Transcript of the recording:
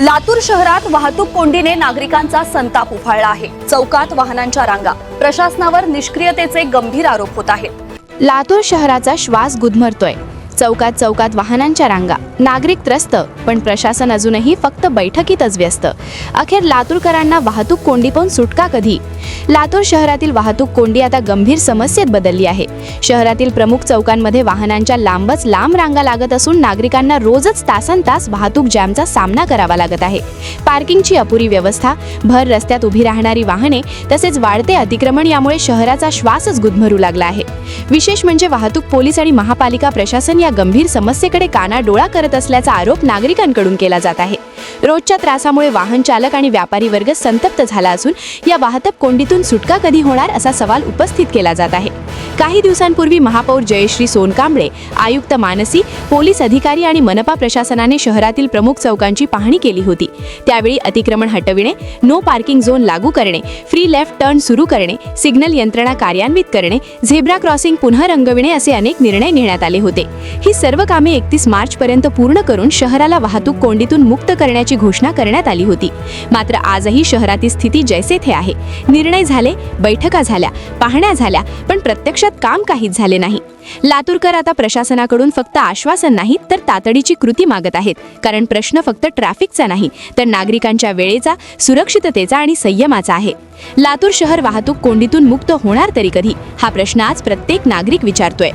लातूर शहरात वाहतूक कोंडीने नागरिकांचा संताप उफाळला आहे। चौकात वाहनांच्या रांगा, प्रशासनावर निष्क्रियतेचे गंभीर आरोप होत आहेत। लातूर शहराचा श्वास गुदमरतोय। चौकात चौकात वाहनांच्या रांगा, नागरिक त्रस्त, पण प्रशासन अजूनही फक्त बैठकीतच व्यस्त। अखेर लातूरकरांना वाहतूक कोंडीपासून सुटका कधी? लातूर शहरातील वाहतूक कोंडी आता गंभीर समस्येत बदलली आहे। शहरातील प्रमुख चौकांमध्ये वाहनांच्या लांबच लांब रांगा लागत असून नागरिकांना रोजच तासनतास वाहतूक जॅमचा सामना करावा लागत आहे। पार्किंगची अपुरी व्यवस्था, भर रस्त्यात उभी राहणारी वाहने तसेच वाढते अतिक्रमण यामुळे शहराचा श्वासच गुदमरू लागला आहे। विशेष म्हणजे वाहतूक पोलीस आणि महापालिका प्रशासन या गंभीर समस्येकडे कानाडोळा करत असल्याचा आरोप नागरिकांकडून केला जात आहे। रोजच्या त्रासामुळे वाहन चालक आणि व्यापारी वर्ग संतप्त झाला असून या वाहतूक कोंडीतून सुटका कधी होणार असा सवाल उपस्थित केला जात आहे। काही दिवसांपूर्वी महापौर जयश्री सोनकांबळे, आयुक्त मानसी, पोलीस अधिकारी आणि मनपा प्रशासनाने शहरातील प्रमुख चौकांची पाहणी केली होती। त्यावेळी अतिक्रमण हटविणे, नो पार्किंग झोन लागू करणे, फ्री लेफ्ट टर्न सुरू करणे, सिग्नल यंत्रणा कार्यान्वित करणे, झेब्रा क्रॉसिंग पुन्हा रंगविणे असे अनेक निर्णय घेण्यात आले होते। ही सर्व कामे 31 मार्च पर्यंत पूर्ण करून शहराला वाहतूक कोंडीतून मुक्त करण्याची घोषणा करण्यात आली होती। मात्र आजही शहरातील स्थिती जैसे थे आहे। निर्णय झाले, बैठका झाल्या, पाहण्या झाल्या, पण प्रत्यक्षात काम काहीच झाले नाही। लातूरकर आता प्रशासनाकडून फक्त आश्वासन नाही तर तातडीची कृती मागत आहेत। कारण प्रश्न फक्त ट्रॅफिकचा नाही तर नागरिकांच्या वेळेचा, सुरक्षिततेचा आणि संयमाचा आहे। लातूर शहर वाहतूक कोंडीतून मुक्त होणार तरी कधी? हा प्रश्न आज प्रत्येक नागरिक विचारतोय।